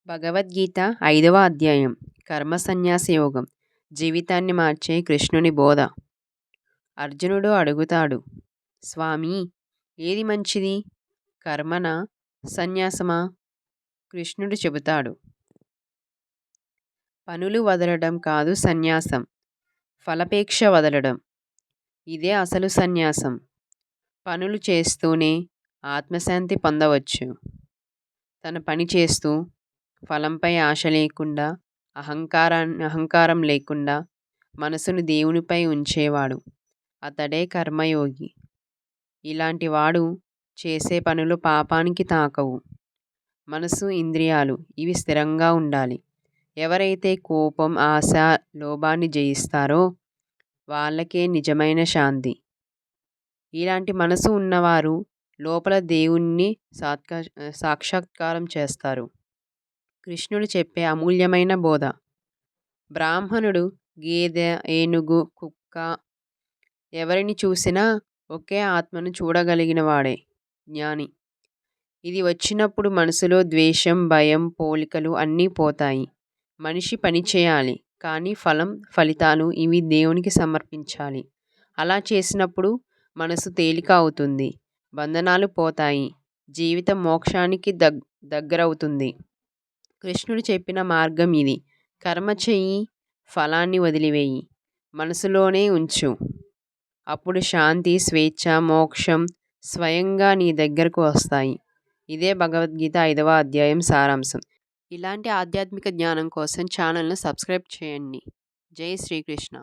భగవద్గీత 5వ అధ్యాయం కర్మ సన్యాస యోగం జీవితాన్ని మార్చే కృష్ణుని బోధ. అర్జునుడు అడుగుతాడు, స్వామి, ఏది మంచిది, కర్మనా సన్యాసమా? కృష్ణుడు చెబుతాడు, పనులు వదలడం కాదు సన్యాసం, ఫలపేక్ష వదలడం. ఇదే అసలు సన్యాసం. పనులు చేస్తూనే ఆత్మశాంతి పొందవచ్చు. తన పని చేస్తూ ఫలంపై ఆశ లేకుండా, అహంకారం లేకుండా మనసును దేవునిపై ఉంచేవాడు అతడే కర్మయోగి. ఇలాంటి వాడు చేసే పనులు పాపానికి తాకవు. మనసు, ఇంద్రియాలు ఇవి స్థిరంగా ఉండాలి. ఎవరైతే కోపం, ఆశ, లోభాన్ని జయిస్తారో వాళ్ళకే నిజమైన శాంతి. ఇలాంటి మనసు ఉన్నవారు లోపల దేవుణ్ణి సాక్షాత్కారం చేస్తారు. కృష్ణుడు చెప్పే అమూల్యమైన బోధ. బ్రాహ్మణుడు, గేదె, ఏనుగు, కుక్క ఎవరిని చూసినా ఒకే ఆత్మను చూడగలిగిన వాడే జ్ఞాని. ఇది వచ్చినప్పుడు మనసులో ద్వేషం, భయం, పోలికలు అన్నీ పోతాయి. మనిషి పని చేయాలి, కానీ ఫలితాలు ఇవి దేవునికి సమర్పించాలి. అలా చేసినప్పుడు మనసు తేలిక అవుతుంది, బంధనాలు పోతాయి, జీవితం మోక్షానికి దగ్గరవుతుంది. కృష్ణుడు చెప్పిన మార్గం ఇది. కర్మ చెయ్యి, ఫలాన్ని వదిలివేయి, మనసులోనే ఉంచు. అప్పుడు శాంతి, స్వేచ్ఛ, మోక్షం స్వయంగా నీ దగ్గరకు వస్తాయి. ఇదే భగవద్గీత 5వ అధ్యాయం సారాంశం. ఇలాంటి ఆధ్యాత్మిక జ్ఞానం కోసం ఛానల్ను సబ్స్క్రైబ్ చేయండి. జై శ్రీకృష్ణ.